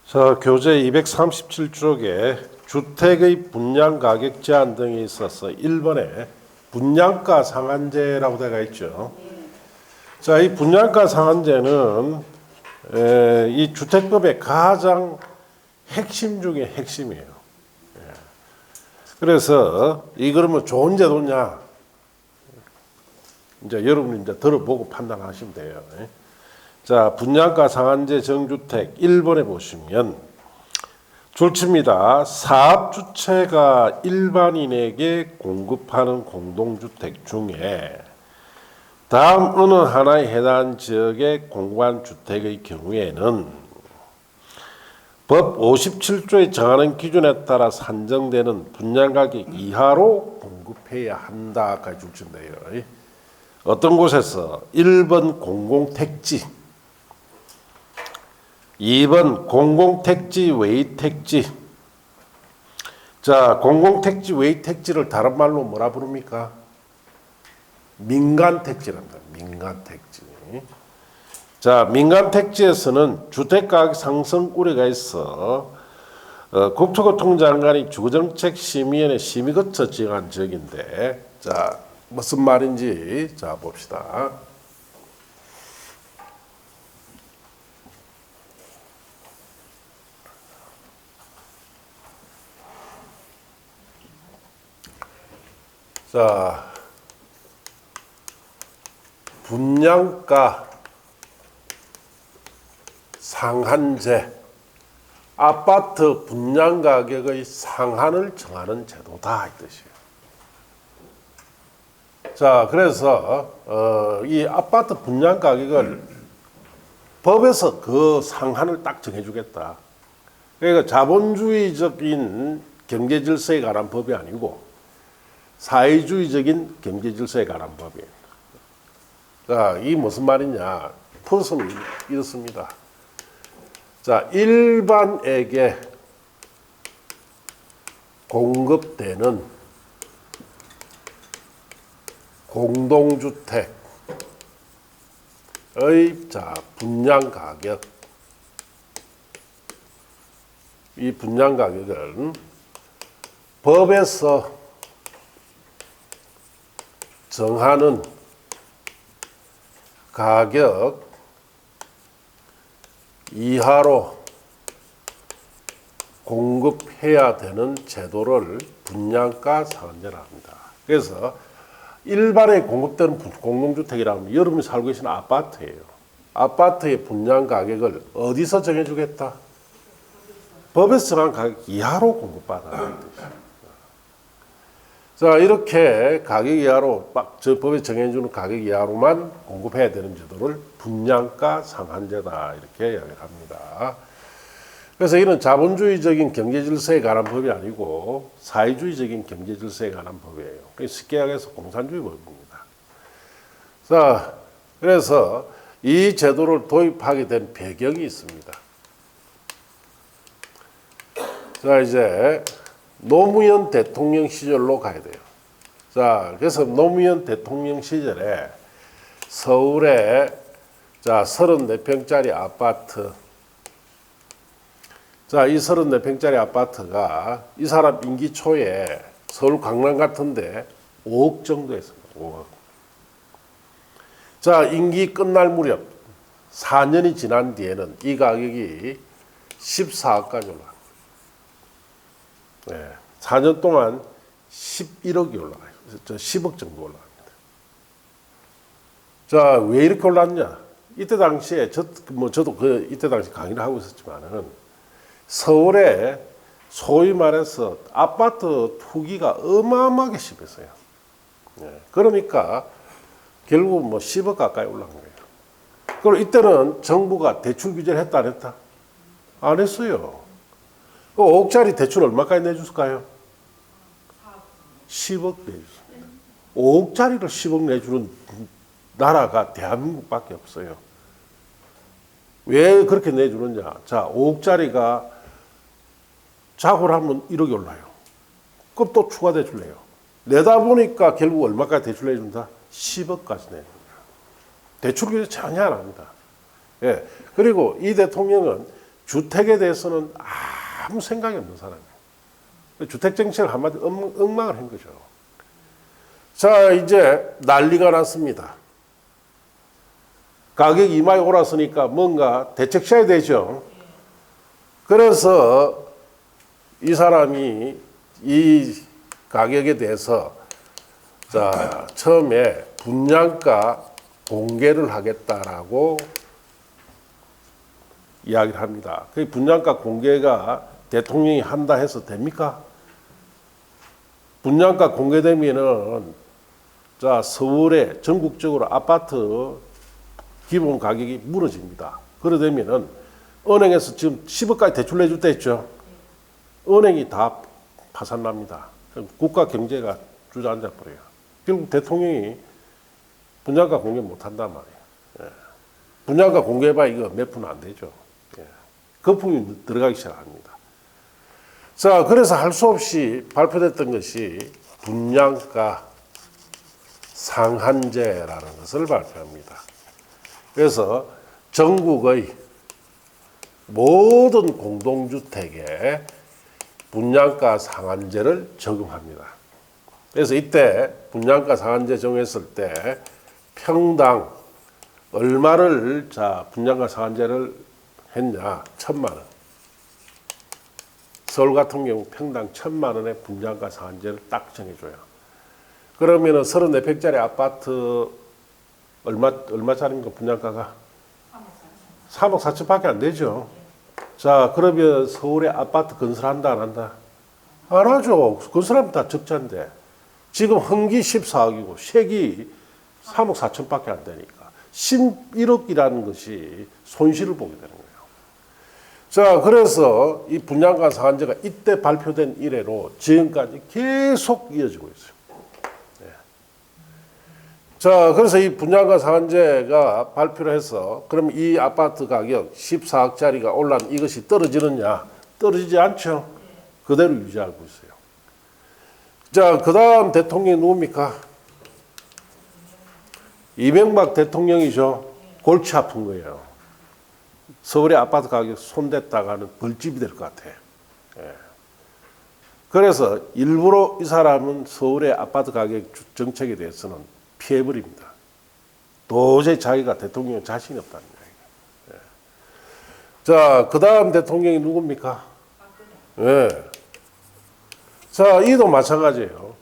자, 교재 237쪽에 주택의 분양 가격 제한 등에 있어서 1번에 분양가 상한제라고 되어 있죠. 자, 이 분양가 상한제는 이 주택법의 가장 핵심 중에 핵심이에요. 그래서 이 그러면 좋은 제도냐? 이제 여러분이 이제 들어보고 판단하시면 돼요. 자, 분양가 상한제 정주택 1번에 보시면 줄칩니다. 사업주체가 일반인에게 공급하는 공동주택 중에 다음 어느 하나에 해당하는 지역의 공간주택의 경우에는 법 57조에 정하는 기준에 따라 산정되는 분양가격 이하로 공급해야 한다까지 줄친대요. 어떤 곳에서 1번 공공택지, 2번 공공택지 외의 택지. 자, 공공택지 외의 택지를 다른 말로 뭐라 부릅니까? 민간택지랍니다. 민간택지. 자, 민간택지에서는 주택가격 상승 우려가 있어 국토교통장관이 주거정책심의위원회 심의 거쳐 지정한 지역인데, 자, 무슨 말인지 자 봅시다. 자, 분양가 상한제, 아파트 분양가격의 상한을 정하는 제도다 이 뜻이에요. 자, 그래서 이 아파트 분양가격을 법에서 그 상한을 딱 정해주겠다. 그러니까 자본주의적인 경제질서에 관한 법이 아니고 사회주의적인 경제질서에 관한 법이에요. 자, 이 무슨 말이냐? 풀어서는 이렇습니다. 자, 일반에게 공급되는 공동주택의 자, 분양 가격, 이 분양 가격은 법에서 정하는 가격 이하로 공급해야 되는 제도를 분양가 상한제라 합니다. 그래서 일반에 공급되는 공동주택이라면 여러분이 살고 계시는 아파트예요. 아파트의 분양 가격을 어디서 정해주겠다? 법에서 정한 가격 이하로 공급받아야 뜻이에요. 자, 이렇게 가격 이하로 저 법에 정해주는 가격 이하로만 공급해야 되는 제도를 분양가 상한제다 이렇게 이야기를 합니다. 그래서 이는 자본주의적인 경제질서에 관한 법이 아니고 사회주의적인 경제질서에 관한 법이에요. 쉽게 얘기해서 공산주의 법입니다. 자, 그래서 이 제도를 도입하게 된 배경이 있습니다. 자, 이제 노무현 대통령 시절로 가야 돼요. 자, 그래서 노무현 대통령 시절에 서울에 자, 34평짜리 아파트. 자, 이 34평짜리 아파트가 이 사람 임기 초에 서울 강남 같은데 5억 정도 했습니다. 5억. 자, 임기 끝날 무렵 4년이 지난 뒤에는 이 가격이 14억까지 올라갑니다. 네, 4년 동안 11억이 올라가요. 10억 정도 올라갑니다. 자, 왜 이렇게 올랐냐? 이때 당시에 저도 이때 당시 강의를 하고 있었지만은 서울에 소위 말해서 아파트 투기가 어마어마하게 심했어요. 네, 그러니까 결국 10억 가까이 올라간 거예요. 그리고 이때는 정부가 대출 규제를 했다 안 했다? 안 했어요. 5억짜리 대출 얼마까지 내줬을까요? 10억 내줬습니다. 5억짜리를 10억 내주는 나라가 대한민국밖에 없어요. 왜 그렇게 내주느냐? 자, 5억짜리가 작업을 하면 1억이 올라요. 그럼 또 추가 대출 내요. 내다 보니까 결국 얼마까지 대출 내준다? 10억까지 내준다. 대출 규제 전혀 안 합니다. 예. 그리고 이 대통령은 주택에 대해서는 아무 생각이 없는 사람이에요. 주택 정책을 한마디 엉망을 한 거죠. 자, 이제 난리가 났습니다. 가격이 이마에 올랐으니까 뭔가 대책해야 되죠. 그래서 이 사람이 이 가격에 대해서 자, 처음에 분양가 공개를 하겠다라고 이야기를 합니다. 그 분양가 공개가 대통령이 한다 해서 됩니까? 분양가 공개되면은 자, 서울에 전국적으로 아파트 기본 가격이 무너집니다. 그러되면은 은행에서 지금 10억까지 대출 내줄 때 있죠. 은행이 다 파산납니다. 국가 경제가 주저앉아 버려요. 결국 대통령이 분양가 공개 못 한단 말이에요. 예. 분양가 공개해봐 이거 몇 푼 안 되죠. 예. 거품이 들어가기 시작합니다. 자, 그래서 할 수 없이 발표됐던 것이 분양가 상한제라는 것을 발표합니다. 그래서 전국의 모든 공동주택에 분양가 상한제를 적용합니다. 그래서 이때 분양가 상한제 정했을 때 평당 얼마를 자 분양가 상한제를 했냐? 1,000만 원. 서울 같은 경우 평당 1,000만 원의 분양가 상한제를 딱 정해줘요. 그러면은 34평짜리 아파트 얼마짜리입니까? 분양가가 3억 4천밖에 안 되죠. 자, 그러면 서울에 아파트 건설한다 안 한다? 안 하죠. 건설하면 다 적자인데. 지금 흥기 14억이고 세기 3억 4천밖에 안 되니까 11억이라는 것이 손실을 보게 되는 거예요. 자, 그래서 이 분양가 상한제가 이때 발표된 이래로 지금까지 계속 이어지고 있어요. 네. 자, 그래서 이 분양가 상한제가 발표를 해서 그럼 이 아파트 가격 14억짜리가 올란 이것이 떨어지느냐? 떨어지지 않죠. 그대로 유지하고 있어요. 자, 그 다음 대통령이 누굽니까? 이명박 대통령이죠. 골치 아픈 거예요. 서울의 아파트 가격 손댔다가는 벌집이 될 것 같아. 예. 그래서 일부러 이 사람은 서울의 아파트 가격 정책에 대해서는 피해버립니다. 도저히 자기가 대통령 자신이 없다는 거예요. 예. 자, 그 다음 대통령이 누굽니까? 예. 자, 이도 마찬가지예요.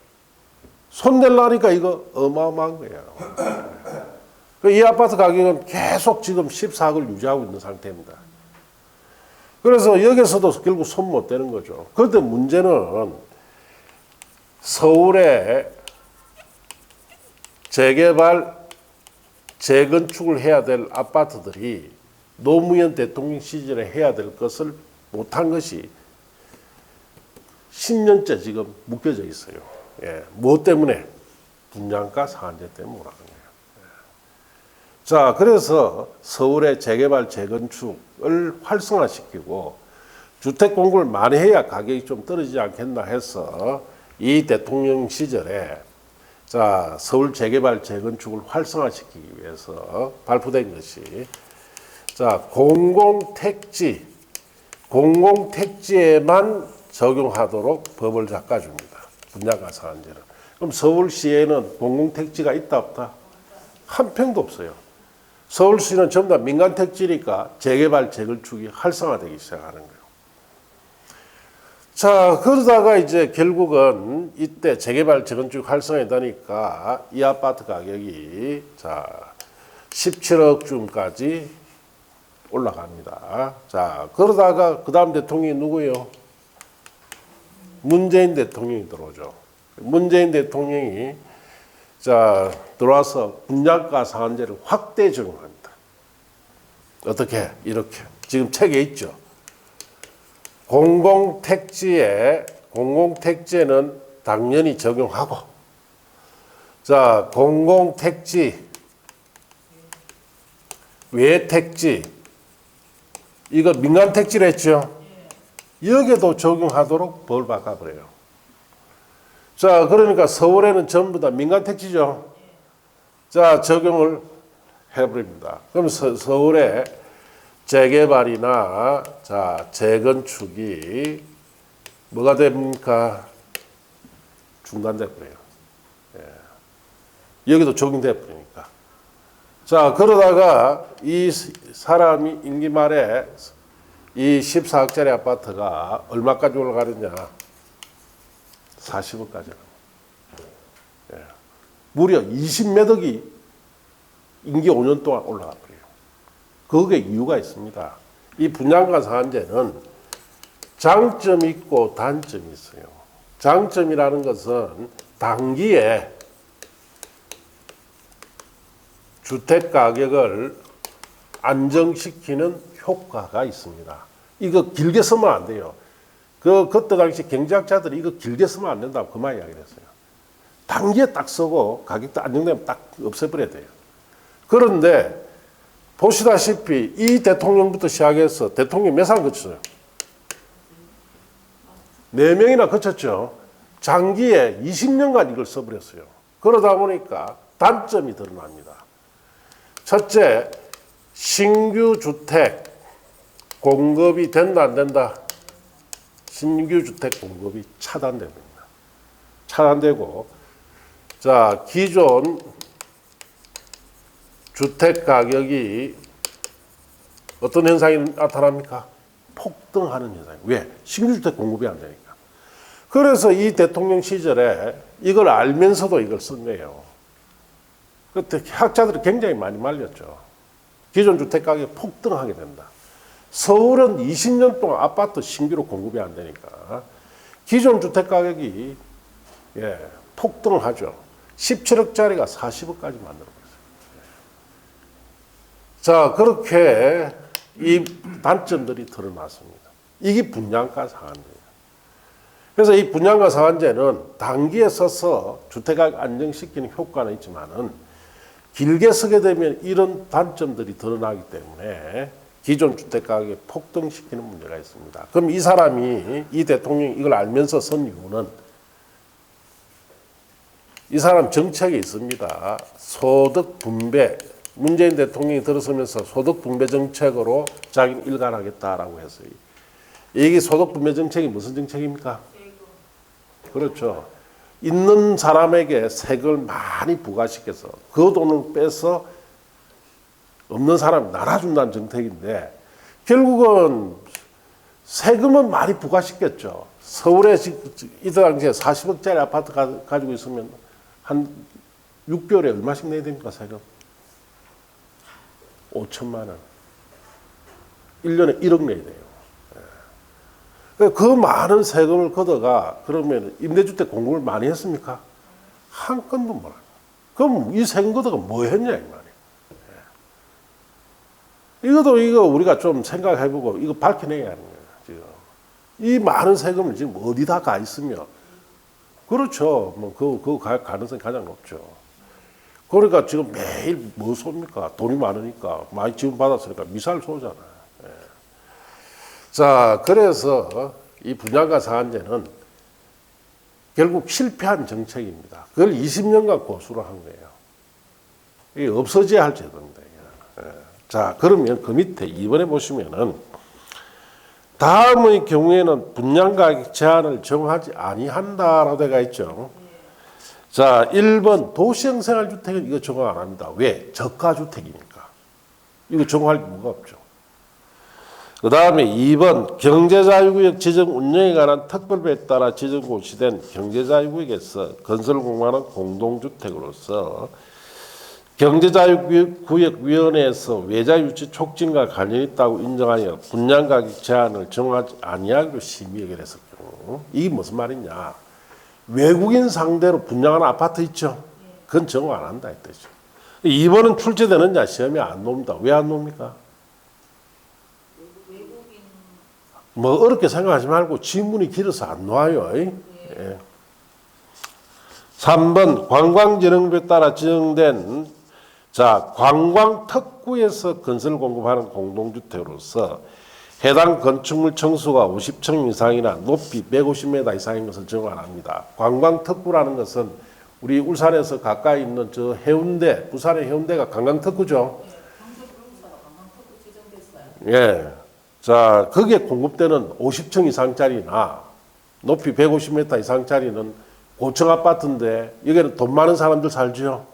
손댈라니까 이거 어마어마한 거예요. 이 아파트 가격은 계속 지금 14억을 유지하고 있는 상태입니다. 그래서 여기서도 결국 손 못 대는 거죠. 그런데 문제는 서울에 재개발, 재건축을 해야 될 아파트들이 노무현 대통령 시절에 해야 될 것을 못한 것이 10년째 지금 묶여져 있어요. 예. 무엇 때문에? 분양가 상한제 때문에 오라는 거예요. 예. 자, 그래서 서울의 재개발, 재건축을 활성화시키고 주택 공급을 많이 해야 가격이 좀 떨어지지 않겠나 해서 이 대통령 시절에 자, 서울 재개발, 재건축을 활성화시키기 위해서 발표된 것이 자, 공공택지에만 적용하도록 법을 바꿔줍니다. 분양가 상한제를. 그럼 서울시에는 공공택지가 있다 없다? 한 평도 없어요. 서울시는 전부 다 민간택지니까 재개발, 재건축이 활성화되기 시작하는 거예요. 자, 그러다가 이제 결국은 이때 재개발, 재건축 활성화되니까 이 아파트 가격이 자 17억쯤까지 올라갑니다. 자, 그러다가 그 다음 대통령이 누구예요? 문재인 대통령이 들어오죠. 문재인 대통령이 자 들어와서 분양가 상한제를 확대 적용합니다. 어떻게? 이렇게 지금 책에 있죠. 공공택지에는 당연히 적용하고 자 공공택지 외택지 이거 민간택지를 했죠. 여기에도 적용하도록 법을 바꿔버려요. 자, 그러니까 서울에는 전부 다 민간택지죠. 자, 적용을 해버립니다. 그럼 서울에 재개발이나 자 재건축이 뭐가 됩니까? 중단돼 버려요. 예. 여기도 적용돼 버리니까. 자 그러다가 이 사람이 임기 말에 이 14억짜리 아파트가 얼마까지 올라가느냐? 40억까지. 예. 무려 20매덕이 임기 5년 동안 올라가 버려요. 그게 이유가 있습니다. 이 분양가 상한제는 장점이 있고 단점이 있어요. 장점이라는 것은 단기에 주택 가격을 안정시키는 효과가 있습니다. 이거 길게 쓰면 안 돼요. 그때 당시 경제학자들이 이거 길게 쓰면 안 된다고 그만 이야기를 했어요. 단기에 딱 쓰고 가격도 안정되면 딱 없애버려야 돼요. 그런데 보시다시피 이 대통령부터 시작해서 대통령이 몇 사람 거쳤어요? 4명이나 거쳤죠. 장기에 20년간 이걸 써버렸어요. 그러다 보니까 단점이 드러납니다. 첫째, 신규 주택 공급이 된다 안 된다? 신규 주택 공급이 차단됩니다. 차단되고 자 기존 주택 가격이 어떤 현상이 나타납니까? 폭등하는 현상이에요. 왜? 신규 주택 공급이 안 되니까. 그래서 이 대통령 시절에 이걸 알면서도 이걸 쓴 거예요. 그때 학자들이 굉장히 많이 말렸죠. 기존 주택 가격이 폭등하게 된다. 서울은 20년 동안 아파트 신규로 공급이 안 되니까 기존 주택 가격이 폭등을 하죠. 17억짜리가 40억까지 만들어버렸어요. 자, 그렇게 이 단점들이 드러났습니다. 이게 분양가 상한제예요. 그래서 이 분양가 상한제는 단기에 써서 주택가격 안정시키는 효과는 있지만은 길게 쓰게 되면 이런 단점들이 드러나기 때문에 기존 주택 가격을 폭등시키는 문제가 있습니다. 그럼 이 사람이, 이 대통령이 이걸 알면서 쓴 이유는 이 사람 정책이 있습니다. 소득 분배. 문재인 대통령이 들어서면서 소득 분배 정책으로 자기는 일관하겠다라고 했어요. 이게 소득 분배 정책이 무슨 정책입니까? 그렇죠. 있는 사람에게 세금을 많이 부과시켜서 그 돈을 빼서 없는 사람이 나눠준다는 정책인데 결국은 세금은 많이 부과시켰죠. 서울에 이 당시에 40억짜리 아파트 가지고 있으면 한 6개월에 얼마씩 내야 됩니까, 세금? 5천만 원. 1년에 1억 내야 돼요. 그 많은 세금을 걷어가 그러면 임대주택 공급을 많이 했습니까? 한 건도 못 하고. 그럼 이 세금 걷어가 뭐 했냐, 이 말이에요. 이거 우리가 좀 생각해보고 이거 밝혀내야 하는 거예요, 지금. 이 많은 세금을 지금 어디다 가 있으며. 그렇죠. 뭐, 그 가능성이 가장 높죠. 그러니까 지금 매일 뭐 쏩니까? 돈이 많으니까. 많이 지원받았으니까 미사일 쏘잖아요. 자, 그래서 이 분양가 상한제는 결국 실패한 정책입니다. 그걸 20년간 고수를 한 거예요. 이게 없어져야 할 제도입니다. 자, 그러면 그 밑에 2번에 보시면은 다음의 경우에는 분양가격 제한을 정하지 아니한다라고 되어 있죠. 자, 1번 도시형 생활주택은 이거 적용 안 합니다. 왜? 저가주택이니까. 이거 적용할 이유가 없죠. 그 다음에 2번 경제자유구역 지정 운영에 관한 특별법에 따라 지정 고시된 경제자유구역에서 건설 공간은 공동주택으로서 경제자유구역위원회에서 외자유치 촉진과 관련이 있다고 인정하여 분양가격 제한을 정하지 아니하기로 심의하게 됐을 경우 이게 무슨 말이냐. 외국인 상대로 분양하는 아파트 있죠. 그건 정화 안 한다 이 뜻이죠. 2번은 출제되느냐 시험에 안 놉니다. 왜 안 놉니까? 뭐 어렵게 생각하지 말고 지문이 길어서 안 나와요. 예. 3번 관광진흥부에 따라 지정된 관광특구에서 건설 공급하는 공동주택으로서 해당 건축물 층수가 50층 이상이나 높이 150m 이상인 것을 적용 안 합니다. 관광특구라는 것은 우리 울산에서 가까이 있는 저 해운대, 부산의 해운대가 관광특구죠. 예. 자, 거기에 공급되는 50층 이상짜리나 높이 150m 이상짜리는 고층 아파트인데 여기는 돈 많은 사람들 살죠.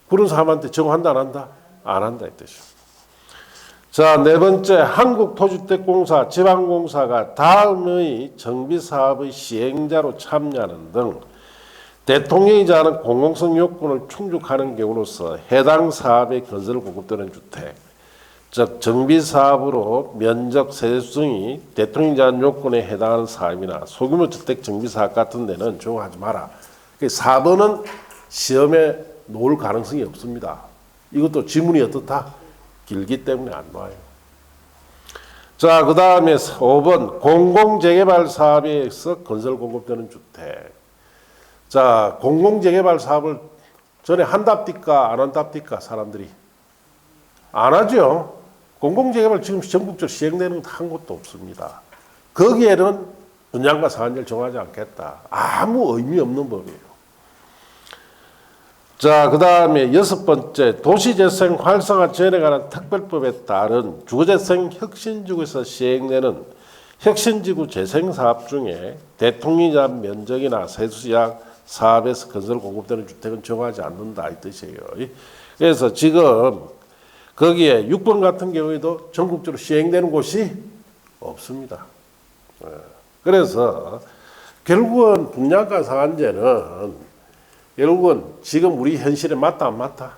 그런 사람한테 정한다 안 한다? 안 한다 이 뜻이죠. 자, 네 번째, 한국토주택공사, 지방공사가 다음의 정비사업의 시행자로 참여하는 등 대통령이 정하는 공공성 요건을 충족하는 경우로서 해당 사업의 건설 공급되는 주택, 즉 정비사업으로 면적 세수등이 대통령이 정한 요건에 해당하는 사업이나 소규모 주택 정비사업 같은 데는 적용하지 마라. 4번은 시험에 놓을 가능성이 없습니다. 이것도 지문이 어떻다? 길기 때문에 안 나와요. 자, 그 다음에 5번 공공재개발 사업에서 건설 공급되는 주택. 자, 공공재개발 사업을 전에 한답디까 안 한답디까 사람들이 안 하죠. 공공재개발 지금 전국적으로 시행되는 한 곳도 없습니다. 거기에는 분양가 상한제를 정하지 않겠다. 아무 의미 없는 법이에요. 자, 그 다음에 6번째 도시재생 활성화 지원에 관한 특별법에 따른 주거재생 혁신지구에서 시행되는 혁신지구 재생사업 중에 대통령이 정한 면적이나 세수약 사업에서 건설 공급되는 주택은 정하지 않는다 이 뜻이에요. 그래서 지금 거기에 6번 같은 경우에도 전국적으로 시행되는 곳이 없습니다. 그래서 결국은 분양가 상한제는 결국은 지금 우리 현실에 맞다 안 맞다?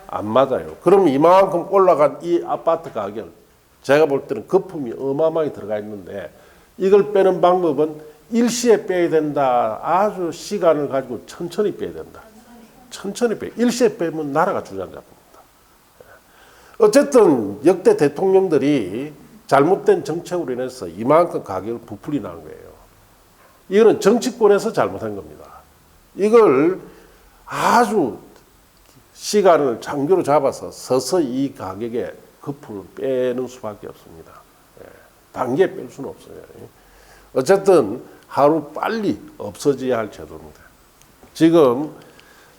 안 맞아요. 그럼 이만큼 올라간 이 아파트 가격 제가 볼 때는 거품이 어마어마하게 들어가 있는데 이걸 빼는 방법은 일시에 빼야 된다. 아주 시간을 가지고 천천히 빼야 된다. 천천히 빼. 일시에 빼면 나라가 주저앉습니다. 어쨌든 역대 대통령들이 잘못된 정책으로 인해서 이만큼 가격을 부풀리 난 거예요. 이거는 정치권에서 잘못한 겁니다. 이걸 아주 시간을 장기로 잡아서 서서히 이 가격의 거품을 빼는 수밖에 없습니다. 단기에 뺄 수는 없어요. 어쨌든 하루 빨리 없어져야 할 제도입니다. 지금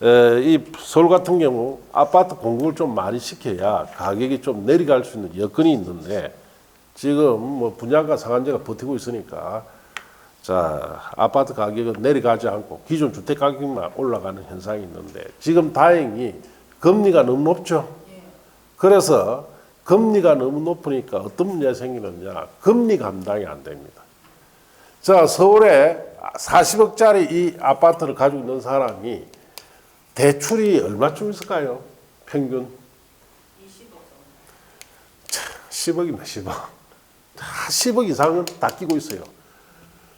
이 서울 같은 경우 아파트 공급을 좀 많이 시켜야 가격이 좀 내려갈 수 있는 여건이 있는데 지금 뭐 분양가 상한제가 버티고 있으니까 자, 아파트 가격은 내려가지 않고 기존 주택 가격만 올라가는 현상이 있는데 지금 다행히 금리가 너무 높죠. 그래서 금리가 너무 높으니까 어떤 문제가 생기느냐. 금리 감당이 안 됩니다. 자, 서울에 40억짜리 이 아파트를 가지고 있는 사람이 대출이 얼마쯤 있을까요? 평균? 10억입니다. 10억. 10억 이상은 다 끼고 있어요.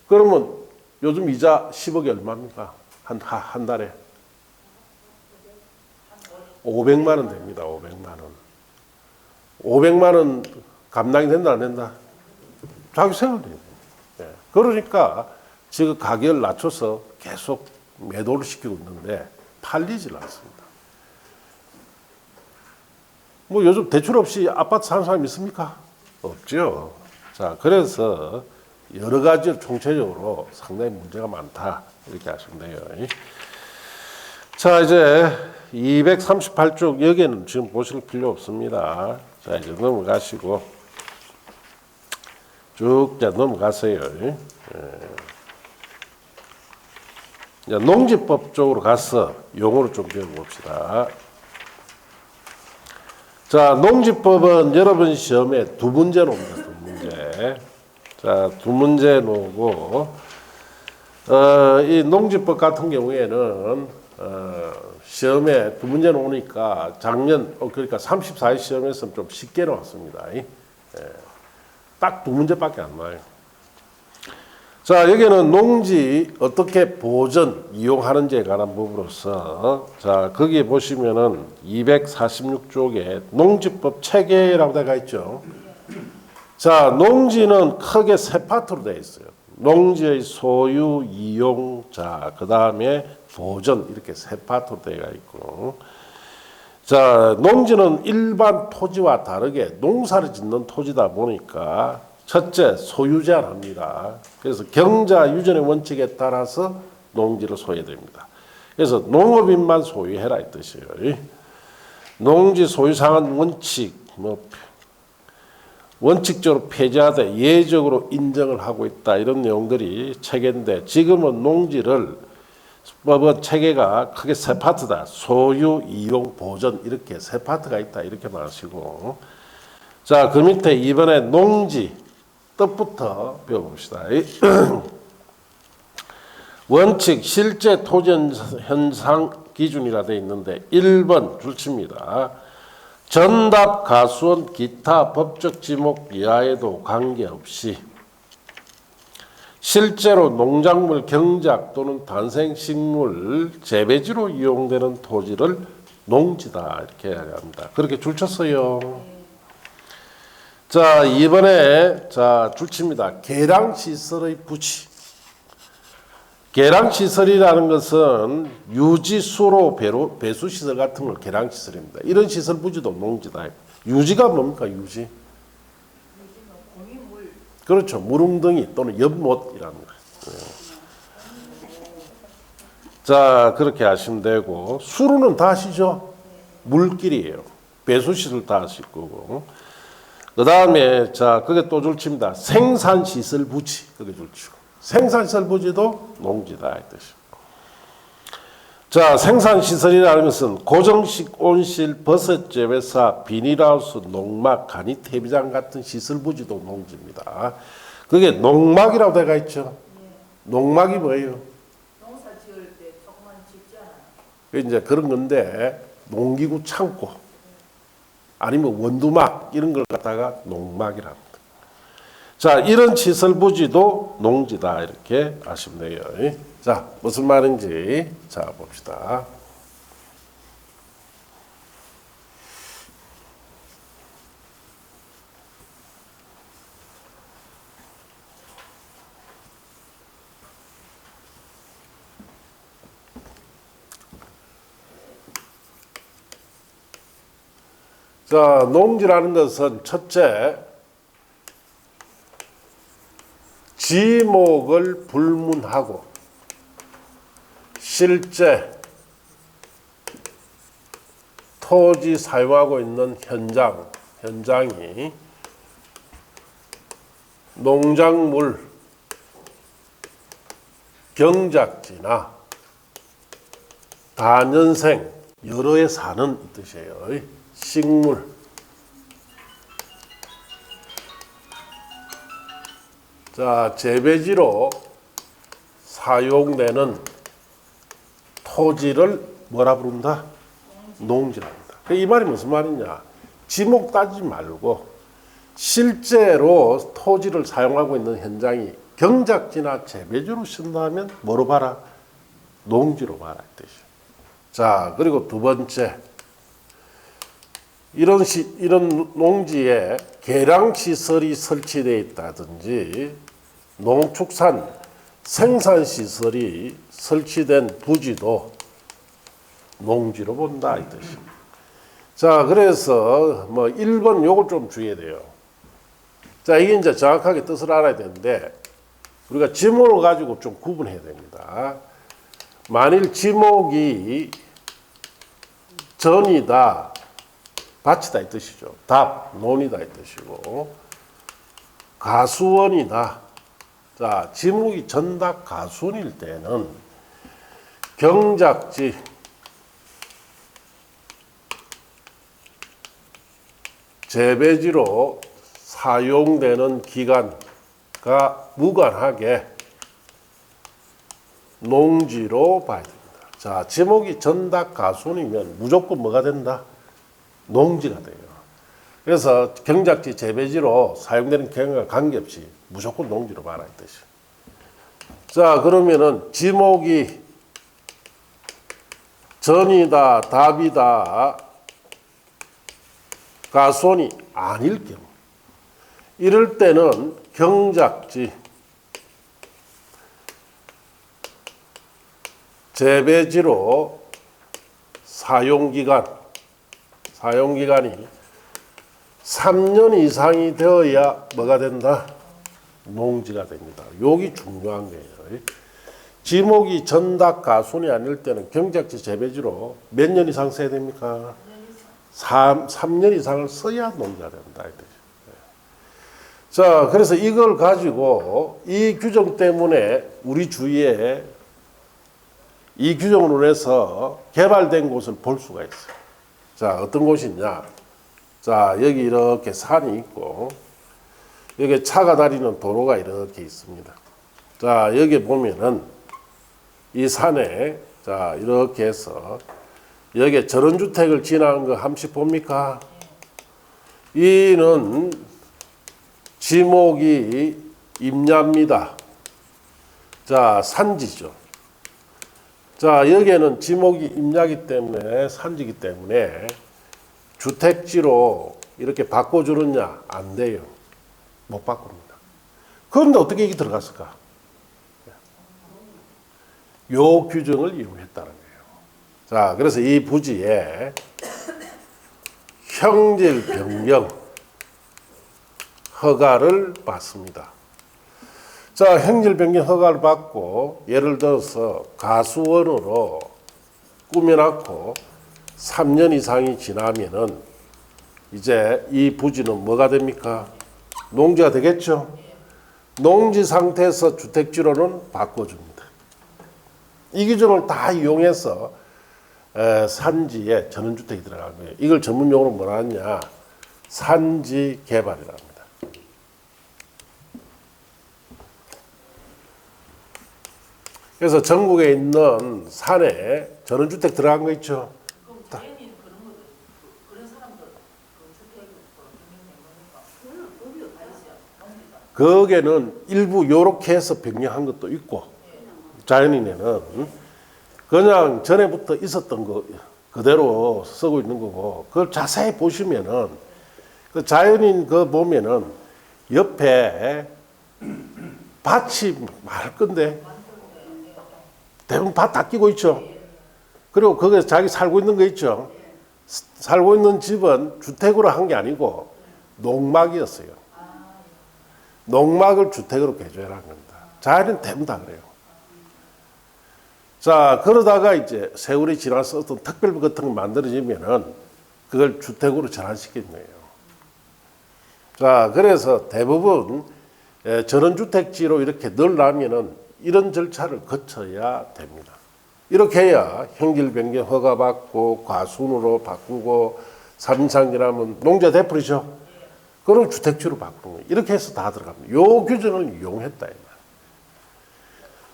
그러면 요즘 이자 10억이 얼마입니까? 한 달에? 500만 원 됩니다. 500만 원. 500만 원 감당이 된다 안 된다? 자기 생활이에요. 그러니까 지금 가격을 낮춰서 계속 매도를 시키고 있는데 팔리질 않습니다. 뭐 요즘 대출 없이 아파트 사는 사람 있습니까? 없죠. 자, 그래서 여러 가지 총체적으로 상당히 문제가 많다. 이렇게 하시면 돼요. 자, 이제 238쪽 여기에는 지금 보실 필요 없습니다. 자, 이제 넘어가시고 쭉 넘어가세요. 농지법 쪽으로 가서 용어를 좀 배워봅시다. 자, 농지법은 여러분 시험에 두 문제 놓습니다. 두 문제. 자, 두 문제 놓고 이 농지법 같은 경우에는 시험에 두 문제 놓으니까 작년 그러니까 34회 시험에서는 좀 쉽게 나왔습니다. 딱 두 문제밖에 안 나와요. 자, 여기는 농지 어떻게 보전, 이용하는지에 관한 부분으로서 자, 거기에 보시면은 246쪽에 농지법 체계라고 되어 있죠. 자, 농지는 크게 세 파트로 되어 있어요. 농지의 소유, 이용, 자, 그 다음에 보전 이렇게 세 파트로 되어 있고 자, 농지는 일반 토지와 다르게 농사를 짓는 토지다 보니까 첫째, 소유 제한합니다. 그래서 경자 유전의 원칙에 따라서 농지를 소유해야 됩니다. 그래서 농업인만 소유해라 이 뜻이에요. 농지 소유 상한 원칙, 원칙적으로 폐지하되 예적으로 인정을 하고 있다. 이런 내용들이 체계인데 지금은 농지를 법원 체계가 크게 세 파트다. 소유, 이용, 보전 이렇게 세 파트가 있다. 이렇게 말하시고 자, 그 밑에 이번에 농지 뜻부터 배워봅시다. 원칙 실제 토지 현상 기준이라 되어 있는데 1번 줄칩니다. 전답 가수원 기타 법적 지목 이하에도 관계없이 실제로 농작물 경작 또는 단생식물 재배지로 이용되는 토지를 농지다 이렇게 이야기합니다. 그렇게 줄쳤어요. 자, 이번에 자 줄칩니다. 계량시설의 부지. 계량시설이라는 것은 유지, 수로, 배수시설 같은 걸 계량시설입니다. 이런 시설 부지도 농지다. 유지가 뭡니까? 유지? 공유물. 그렇죠. 물웅덩이 또는 연못이라는 거예요. 자, 그렇게 하시면 되고 수로는 다 아시죠? 물길이에요. 배수시설 다 아실 거고. 그 다음에 자, 그게 또 줄칩니다. 생산시설 부지. 그게 줄치고. 생산시설 부지도 농지다 이 뜻이고. 자, 생산시설이라는 것은 고정식 온실, 버섯 재배사, 비닐하우스, 농막, 간이 퇴비장 같은 시설 부지도 농지입니다. 그게 농막이라고 되어 있죠. 농막이 뭐예요? 농사 지을 때 조그만 짓잖아요. 이제 그런 건데 농기구 창고 아니면 원두막 이런 걸 갖다가 농막이라 합니다. 자, 이런 시설 부지도 농지다 이렇게 아시면 돼요. 자, 무슨 말인지 자 봅시다. 자, 농지라는 것은 첫째 지목을 불문하고 실제 토지 사용하고 있는 현장이 농작물 경작지나 다년생 여러 해 사는 이 뜻이에요. 식물 자, 재배지로 사용되는 토지를 뭐라 부른다? 농지랍니다. 이 말이 무슨 말이냐? 지목 따지지 말고 실제로 토지를 사용하고 있는 현장이 경작지나 재배지로 쓴다면 뭐로 봐라? 농지로 봐라 이 뜻이에요. 자, 그리고 두 번째 이런 농지에 계량시설이 설치되어 있다든지 농축산 생산시설이 설치된 부지도 농지로 본다 이 뜻입니다. 자, 그래서 뭐 1번 요걸 좀 주의해야 돼요. 자, 이게 이제 정확하게 뜻을 알아야 되는데 우리가 지목을 가지고 좀 구분해야 됩니다. 만일 지목이 전이다, 밭이다 이 뜻이죠. 답, 논이다 이 뜻이고 가수원이다. 자, 지목이 전답 가수원일 때는 경작지 재배지로 사용되는 기간과 무관하게 농지로 봐야 됩니다. 자, 지목이 전답 가수원이면 무조건 뭐가 된다? 농지가 돼요. 그래서 경작지 재배지로 사용되는 경우와 관계없이 무조건 농지로 봐라 이 뜻이에요. 자, 그러면은 지목이 전이다, 답이다, 가수원이 아닐 경우 이럴 때는 경작지 재배지로 사용기간이 3년 이상이 되어야 뭐가 된다? 농지가 됩니다. 여기 중요한 거예요. 지목이 전답 가수원이 아닐 때는 경작지 재배지로 몇 년 이상 써야 됩니까? 3년 이상을 써야 농지가 된다. 자, 그래서 이걸 가지고 이 규정 때문에 우리 주위에 이 규정으로 해서 개발된 곳을 볼 수가 있어요. 자, 어떤 곳이 있냐? 자, 여기 이렇게 산이 있고 여기 차가 다니는 도로가 이렇게 있습니다. 자, 여기 보면은 이 산에 자, 이렇게 해서 여기에 전원주택을 지나는 거 함씩 봅니까? 이는 지목이 임야입니다. 자, 산지죠. 자, 여기에는 지목이 임야기 때문에 산지기 때문에 주택지로 이렇게 바꿔주느냐? 안 돼요. 못 바꿉니다. 그런데 어떻게 이게 들어갔을까? 요 규정을 이용했다는 거예요. 자, 그래서 이 부지에 형질 변경 허가를 받습니다. 자, 형질 변경 허가를 받고 예를 들어서 가수원으로 꾸며놨고 3년 이상이 지나면은 이제 이 부지는 뭐가 됩니까? 농지가 되겠죠? 농지 상태에서 주택지로는 바꿔줍니다. 이 규정을 다 이용해서 산지에 전원주택이 들어간 거예요. 이걸 전문용어로 뭐라 하냐? 산지 개발이라 합니다. 그래서 전국에 있는 산에 전원주택 들어간 거 있죠? 그럼 자연인 그런 것도 그런 사람들 그 주택으로 변경된 겁니까? 법이 다 있어요. 농지가. 거기에는 일부 요렇게 해서 변경한 것도 있고 자연인에는 그냥 전에부터 있었던 거 그대로 쓰고 있는 거고 그걸 자세히 보시면은 그 자연인 그 보면은 옆에 밭이 많을 건데 대부분 밭 다 끼고 있죠. 그리고 거기에 자기 살고 있는 거 있죠. 살고 있는 집은 주택으로 한 게 아니고 농막이었어요. 농막을 주택으로 개조해라는 겁니다. 자연인 대부분 다 그래요. 자, 그러다가 이제 세월이 지나서 어떤 특별법 같은 거 만들어지면은 그걸 주택으로 전환시키는 거예요. 자, 그래서 대부분 전원주택지로 이렇게 넣으려면은 이런 절차를 거쳐야 됩니다. 이렇게 해야 형질 변경 허가 받고 과순으로 바꾸고 3인상이라면 농지가 돼버리죠. 그럼 주택지로 바꾸는 거예요. 이렇게 해서 다 들어갑니다. 요 규정을 이용했다.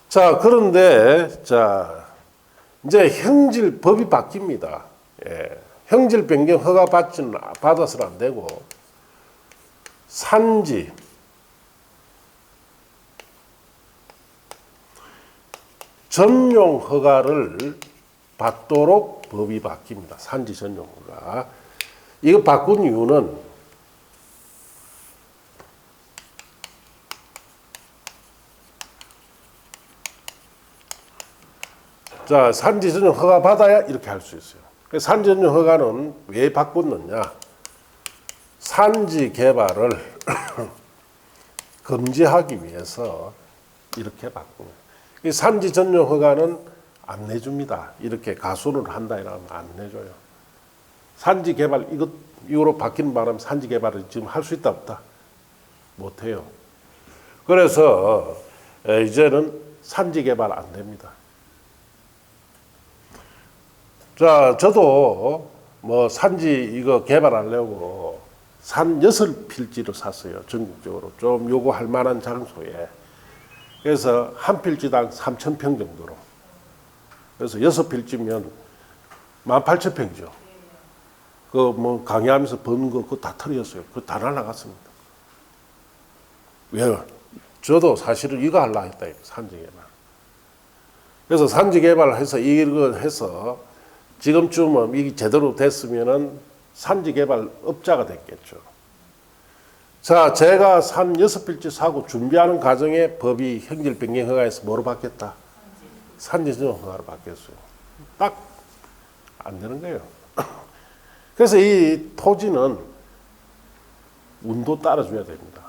자, 그런데 자 이제 형질법이 바뀝니다. 예. 형질 변경 허가 받아서는 안 되고 산지 전용 허가를 받도록 법이 바뀝니다. 산지 전용 허가. 이거 바꾼 이유는 자, 산지 전용 허가 받아야 이렇게 할 수 있어요. 산지 전용 허가는 왜 바꿨느냐? 산지 개발을 금지하기 위해서 이렇게 바꾼 거예요. 이 산지 전용 허가는 안 내줍니다. 이렇게 가수를 한다 이러면 안 내줘요. 산지 개발 이거로 바뀌는 바람에 산지 개발을 지금 할 수 있다 없다? 못 해요. 그래서 이제는 산지 개발 안 됩니다. 자, 저도 뭐 산지 이거 개발하려고 산 6필지를 샀어요. 전국적으로 좀 요구할 만한 장소에. 그래서 한 필지당 3,000평 정도로. 그래서 6필지면 18,000평이죠. 그 뭐 강의하면서 번 거 그거 다 털렸어요. 그거 다 날라갔습니다. 왜요? 저도 사실은 이거 하려고 했다. 산지 개발. 그래서 산지 개발을 해서 이거 해서 지금쯤은 이게 제대로 됐으면은 산지 개발 업자가 됐겠죠. 자, 제가 산 6필지 사고 준비하는 과정에 법이 형질 변경 허가에서 뭐로 바뀌었다? 산지 전용 허가로 바뀌었어요. 딱 안 되는 거예요. 그래서 이 토지는 운도 따라줘야 됩니다.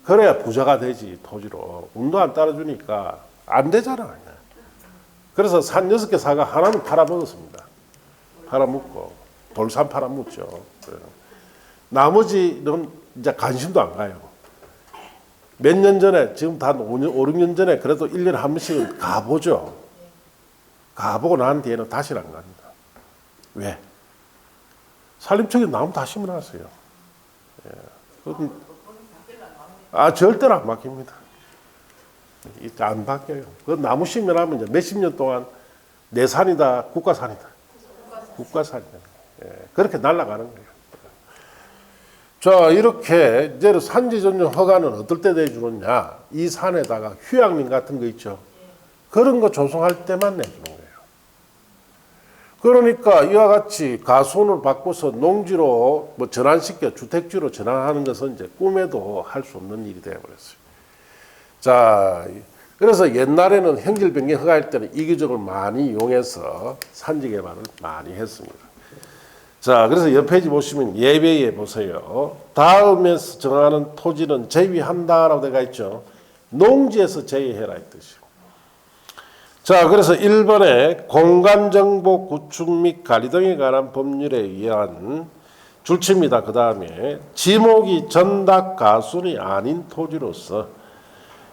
그래야 부자가 되지, 토지로. 운도 안 따라주니까 안 되잖아. 그래서 산 6개 사가 하나는 팔아먹었습니다. 팔아먹고 돌산 팔아먹죠. 나머지는 이제 관심도 안 가요. 몇 년 전에, 지금 한 5년, 5, 6년 전에 그래도 1년에 한 번씩은 가보죠. 가보고 난 뒤에는 다시는 안 갑니다. 왜? 산림청에 나무 다 심어놨어요. 예. 절대로 안 바뀝니다. 안 바뀌어요. 그 나무 심어놓으면 이제 몇십 년 동안 내 산이다, 국가산이다. 국가산이다. 예. 그렇게 날아가는 거예요. 자, 이렇게 이제 산지 전용 허가는 어떨 때 내주느냐? 이 산에다가 휴양림 같은 거 있죠. 그런 거 조성할 때만 내주는 거예요. 그러니까 이와 같이 가수원을 바꿔서 농지로 뭐 전환시켜 주택지로 전환하는 것은 이제 꿈에도 할 수 없는 일이 되어버렸어요. 자, 그래서 옛날에는 행질 변경 허가할 때는 이기적으로 많이 이용해서 산지 개발을 많이 했습니다. 자, 그래서 옆 페이지 보시면 예배에 보세요. 다음에서 정하는 토지는 제위한다라고 되어 있죠. 농지에서 제외해라 이 뜻이요. 자, 그래서 1번에 공간정보 구축 및 관리 등에 관한 법률에 의한 줄치입니다. 그 다음에 지목이 전답 가순이 아닌 토지로서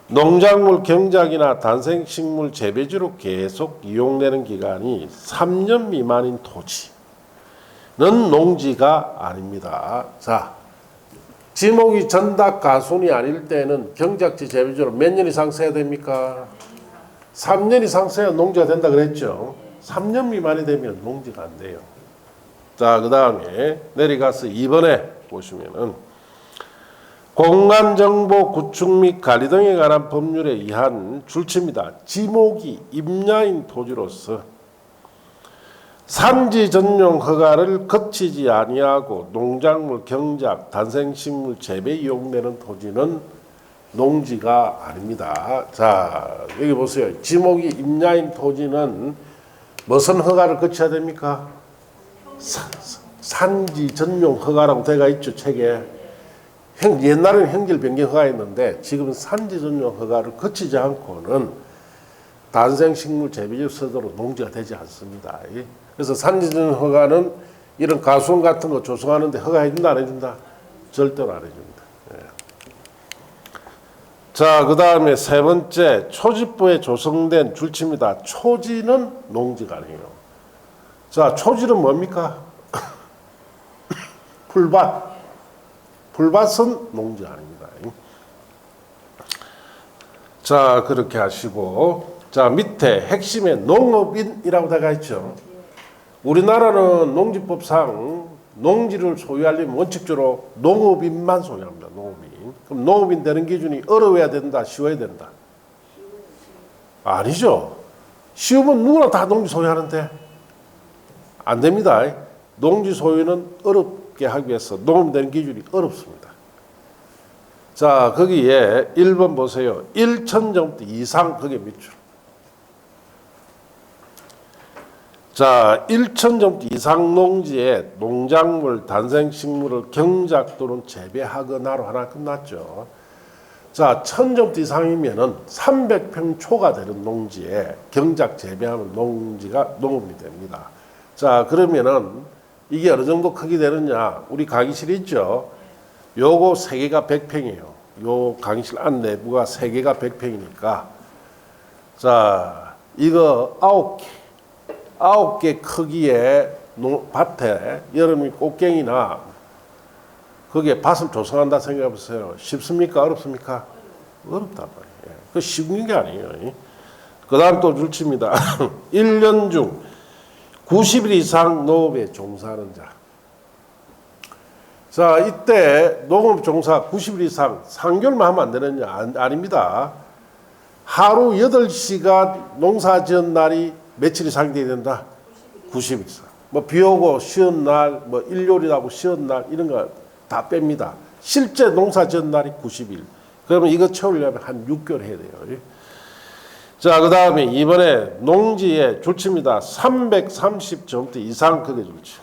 농작물 경작이나 단생식물 재배지로 계속 이용되는 기간이 3년 미만인 토지는 농지가 아닙니다. 자, 지목이 전답 가순이 아닐 때는 경작지 재배지로 몇 년 이상 써야 됩니까? 3년 이상 써야 농지가 된다 그랬죠. 3년 미만이 되면 농지가 안 돼요. 자, 그 다음에 내려가서 2번에 보시면은 공간정보 구축 및 관리 등에 관한 법률에 의한 줄치입니다. 지목이 임야인 토지로서 산지 전용 허가를 거치지 아니하고 농작물 경작, 단생식물 재배 이용되는 토지는 농지가 아닙니다. 자, 여기 보세요. 지목이 임야인 토지는 무슨 허가를 거쳐야 됩니까? 산지 전용 허가라고 되어 있죠, 책에. 옛날에는 행질 변경 허가였는데 지금은 산지 전용 허가를 거치지 않고는 단생식물 재배지 서도로 농지가 되지 않습니다. 그래서 산지 전용 허가는 이런 가수원 같은 거 조성하는데 허가해준다 안 해준다? 절대로 안 해줍니다. 자, 그 다음에 세 번째 초지부에 조성된 줄치입니다. 초지는 농지가 아니에요. 자, 초지는 뭡니까? 풀밭. 풀밭은 농지가 아닙니다. 자, 그렇게 하시고, 자, 밑에 핵심에 농업인이라고 되어 있죠. 우리나라는 농지법상 농지를 소유하려면 원칙적으로 농업인만 소유합니다. 농업인. 그럼 농업인 되는 기준이 어려워야 된다, 쉬워야 된다? 아니죠. 쉬우면 누구나 다 농지 소유하는데 안 됩니다. 농지 소유는 어렵게 하기 위해서 농업인 되는 기준이 어렵습니다. 자, 거기에 1번 보세요. 1,000제곱미터 이상 거기에 밑줄. 자, 1,000제곱미터 이상 농지에 농작물, 단생식물을 경작 또는 재배하거나로 하나 끝났죠. 자, 1,000제곱미터 이상이면은 300평 초가 되는 농지에 경작 재배하면 농지가 농업이 됩니다. 자, 그러면은 이게 어느 정도 크기 되느냐? 우리 강의실 있죠? 요거 3개가 100평이에요. 요 강의실 안 내부가 3개가 100평이니까. 자, 이거 9개 크기의 밭에 여름이 꽃갱이나 거기에 밭을 조성한다 생각해 보세요. 쉽습니까? 어렵습니까? 어렵단 말이에요. 그 쉬운 게 아니에요. 그 다음 또 줄칩니다. 1년 중 90일 이상 농업에 종사하는 자. 자, 이때 농업 종사 90일 이상 3개월만 하면 안 되느냐? 아닙니다. 하루 8시간 농사 지은 날이 며칠 이상 돼야 된다? 90일 이상. 뭐 비 오고 쉬은 날, 뭐 일요일이라고 쉬은 날 이런 거 다 뺍니다. 실제 농사 지은 날이 90일. 그러면 이거 채우려면 한 6개월 해야 돼요. 자, 그 다음에 이번에 농지의 줄치입니다. 330제곱미터 이상 크기 줄치.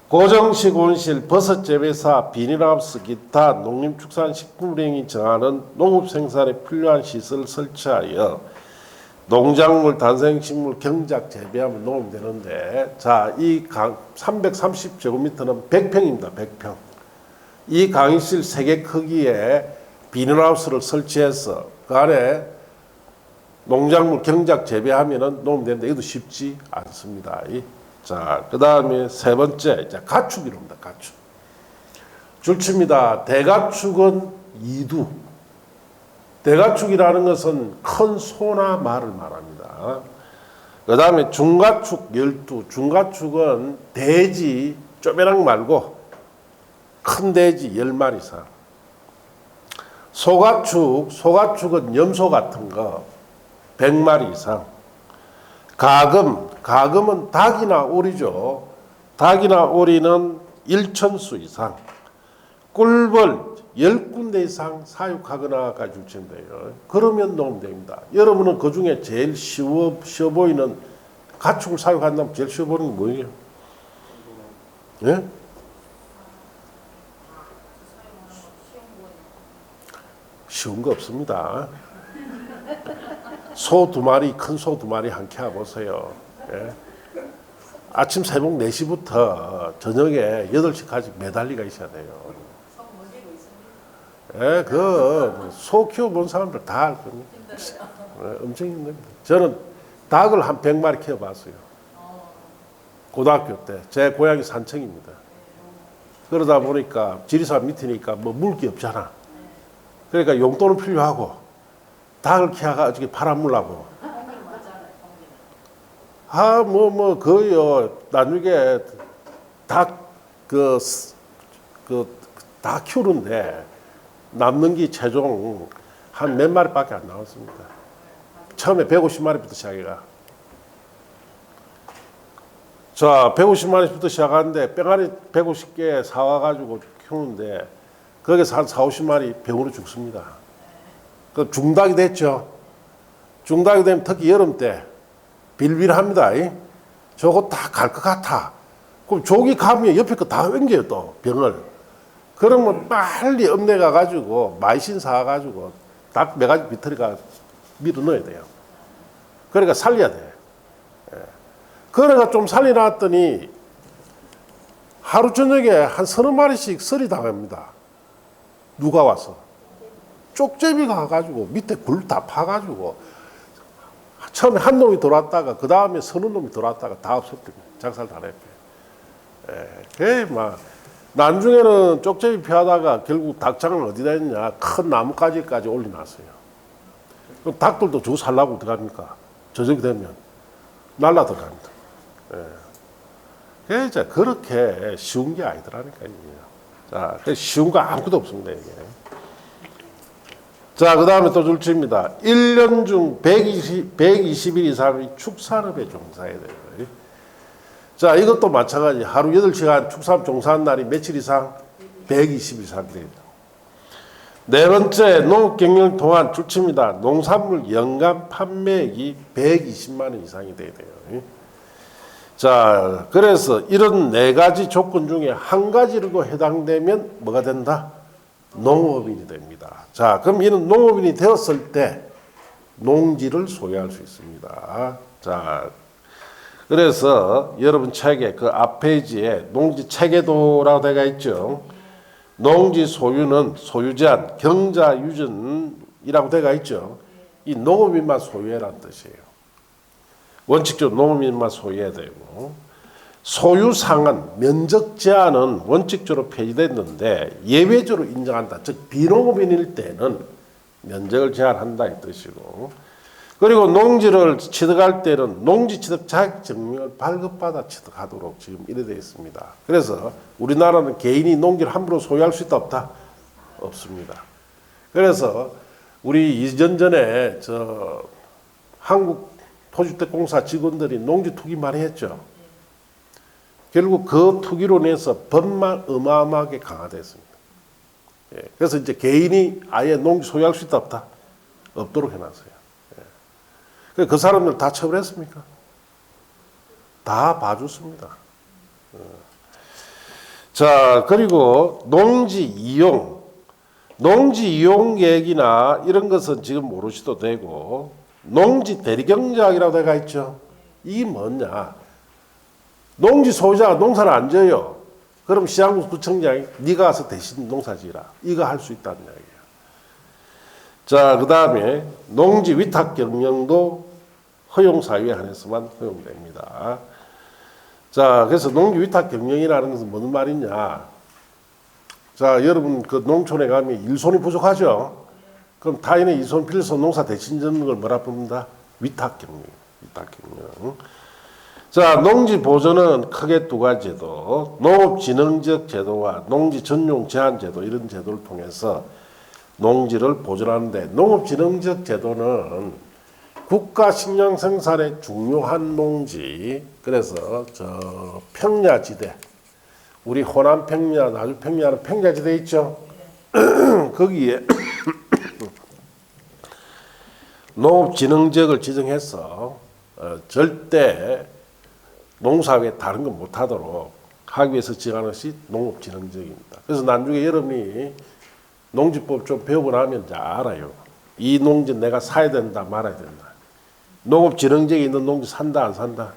고정식 온실, 버섯 재배사, 비닐하우스, 기타 농림축산식품은행이 정하는 농업 생산에 필요한 시설을 설치하여 농작물, 단생식물, 경작 재배하면 농업이 되는데, 자, 이 330제곱미터는 100평입니다. 100평. 이 강의실 3개 크기에 비닐하우스를 설치해서 그 안에 농작물 경작 재배하면은 농 되는데 이것도 쉽지 않습니다. 자, 그 다음에 세 번째, 이제 가축이랍니다. 가축. 줄칩니다. 대가축은 2두. 대가축이라는 것은 큰 소나 말을 말합니다. 그 다음에 중가축 12. 중가축은 돼지, 쪼매랑 말고 큰 돼지 10마리 이상. 소가축은 염소 같은 거 100마리 이상. 가금은 닭이나 오리죠. 닭이나 오리는 1천수 이상. 꿀벌 10군데 이상 사육하거나가 줄치면 돼요. 그러면 농됩니다. 여러분은 그 중에 제일 쉬워 보이는 가축을 사육한다면 제일 쉬워 보이는 게 뭐예요? 예? 쉬운 거 없습니다. 소 2마리, 큰 소 2마리 한 켜 보세요. 예? 아침 새벽 4시부터 저녁에 8시까지 매달리가 있어야 돼요. 예, 소 키워본 사람들 다 알 겁니다. 예, 엄청 힘듭니다. 저는 닭을 한 100마리 키워봤어요. 고등학교 때. 제 고향이 산청입니다. 그러다 보니까 지리산 밑이니까 뭐 물기 없잖아. 그러니까 용돈은 필요하고 닭을 키워가 어떻게 팔아물라고. 그요. 나중에 다 키우는데 남는 게 최종 한 몇 마리밖에 안 나왔습니다. 처음에 150마리부터 시작해가. 자, 150마리부터 시작하는데 뺑아리 150개 사와가지고 키우는데 거기서 한 4, 50마리 병으로 죽습니다. 그 중닭이 됐죠. 중닭이 되면 특히 여름 때 빌빌합니다. 저거 다 갈 것 같아. 그럼 조기 가면 옆에 거 다 옮겨요, 또 병을. 그러면 빨리 읍내 가가지고 마이신 사가지고 닭 매가지 비틀이가 밀어 넣어야 돼요. 그러니까 살려야 돼. 그래가 좀 살려놨더니 하루 저녁에 한 30마리씩 설이 당합니다. 누가 와서 쪽제비가 와가지고 밑에 굴 다 파가지고 처음에 한 놈이 들어왔다가 그 다음에 서너 놈이 들어왔다가 다 없었거든요. 장사를 다 했고요. 막 나중에는 쪽제비 피하다가 결국 닭장을 어디다 했냐, 큰 나뭇가지까지 올려놨어요. 그럼 닭들도 주 살라고 어떡합니까? 저녁이 되면 날라 들어갑니다. 이제 그렇게 쉬운 게 아니더라니까요. 자, 쉬운 거 아무것도 없습니다, 이게. 자, 그 다음에 또 줄칩니다. 1년 중 120일 이상이 축산업에 종사해야 돼요. 자, 이것도 마찬가지. 하루 8시간 축산업 종사한 날이 며칠 이상? 120일 이상 돼요. 네 번째, 농업경영을 통한 줄칩니다. 농산물 연간 판매액이 120만 원 이상이 돼야 돼요. 자, 그래서 이런 4가지 조건 중에 한 가지로 해당되면 뭐가 된다? 농업인이 됩니다. 자, 그럼 이는 농업인이 되었을 때 농지를 소유할 수 있습니다. 자, 그래서 여러분 책에 그 앞페이지에 농지 체계도라고 되어 있죠. 농지 소유는 소유 제한, 경자 유전이라고 되어 있죠. 이 농업인만 소유해라는 뜻이에요. 원칙적으로 농업인만 소유해야 되고, 소유 상한, 면적 제한은 원칙적으로 폐지됐는데 예외적으로 인정한다. 즉 비농업인일 때는 면적을 제한한다 이 뜻이고, 그리고 농지를 취득할 때는 농지 취득 자격 증명을 발급받아 취득하도록 지금 이래 되어 있습니다. 그래서 우리나라는 개인이 농지를 함부로 소유할 수 있다 없다? 없습니다. 그래서 우리 이전전에 한국토주택공사 직원들이 농지 투기 많이 했죠. 결국 그 투기로 인해서 법만 어마어마하게 강화됐습니다. 그래서 이제 개인이 아예 농지 소유할 수 있다 없다? 없도록 해놨어요. 그 사람들 다 처벌했습니까? 다 봐줬습니다. 자, 그리고 농지 이용 계획이나 이런 것은 지금 모르셔도 되고, 농지 대리경작이라고 되어 있죠. 이게 뭐냐? 농지 소유자가 농사를 안 지어요. 그럼 시장구청장이 네가 가서 대신 농사 지으라. 이거 할 수 있다는 이야기예요. 자, 그 다음에 농지 위탁 경영도 허용 사유에 한해서만 허용됩니다. 자, 그래서 농지 위탁 경영이라는 것은 무슨 말이냐? 자, 여러분 그 농촌에 가면 일손이 부족하죠? 그럼 타인의 일손 필손 농사 대신 짓는 걸 뭐라 부릅니다? 위탁 경영. 위탁 경영. 자, 농지 보전은 크게 두 가지 제도, 농업진흥적 제도와 농지 전용 제한 제도 이런 제도를 통해서 농지를 보존하는데, 농업진흥적 제도는 국가 식량 생산에 중요한 농지, 그래서 저 평야지대, 우리 호남 평야, 나주 평야는 평야지대 있죠. 거기에 농업진흥지역을 지정해서 절대 농사 외에 다른 건 못하도록 하기 위해서 지정하는 것이 농업진흥지역입니다. 그래서 나중에 여러분이 농지법 좀 배우고 나면 이제 알아요. 이 농지 내가 사야 된다 말아야 된다. 농업진흥지역에 있는 농지 산다 안 산다.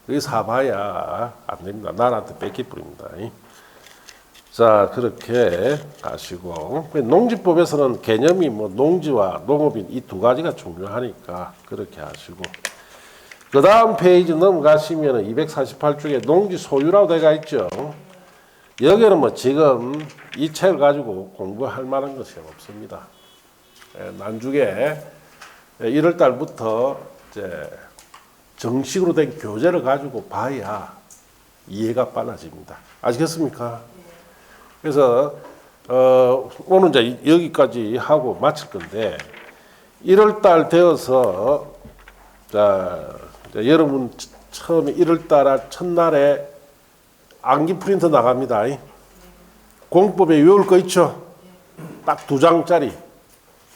그게 사봐야 안 됩니다. 나라한테 뺏길 뿐입니다. 자, 그렇게 가시고, 농지법에서는 개념이 뭐 농지와 농업인 이 두 가지가 중요하니까 그렇게 하시고, 그 다음 페이지 넘어가시면 248쪽에 농지 소유라고 되어 있죠. 여기는 뭐 지금 이 책을 가지고 공부할 만한 것이 없습니다. 나중에 1월 달부터 이제 정식으로 된 교재를 가지고 봐야 이해가 빨라집니다. 아시겠습니까? 그래서 오늘 이제 여기까지 하고 마칠 건데, 1월 달 되어서 자, 여러분 처음에 1월 달 첫날에 암기 프린트 나갑니다. 공법에 외울 거 있죠? 딱 2장짜리.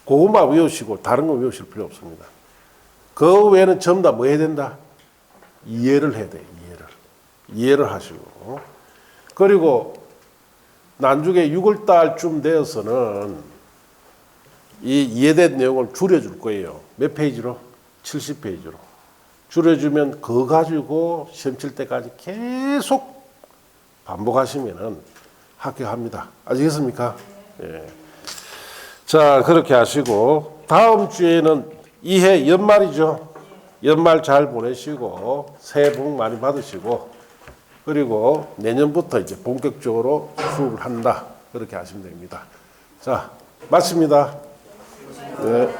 그것만 외우시고 다른 거 외우실 필요 없습니다. 그 외에는 전부 다 뭐 해야 된다? 이해를 해야 돼요. 이해를 하시고. 그리고 나중에 6월 달쯤 되어서는 이 이해된 내용을 줄여줄 거예요. 몇 페이지로? 70페이지로. 줄여주면 그거 가지고 시험 칠 때까지 계속 반복하시면은 합격합니다. 아시겠습니까? 예. 자, 그렇게 하시고, 다음 주에는 이해 연말이죠. 연말 잘 보내시고, 새해 복 많이 받으시고, 그리고 내년부터 이제 본격적으로 수업을 한다. 그렇게 하시면 됩니다. 자, 마칩니다. 네.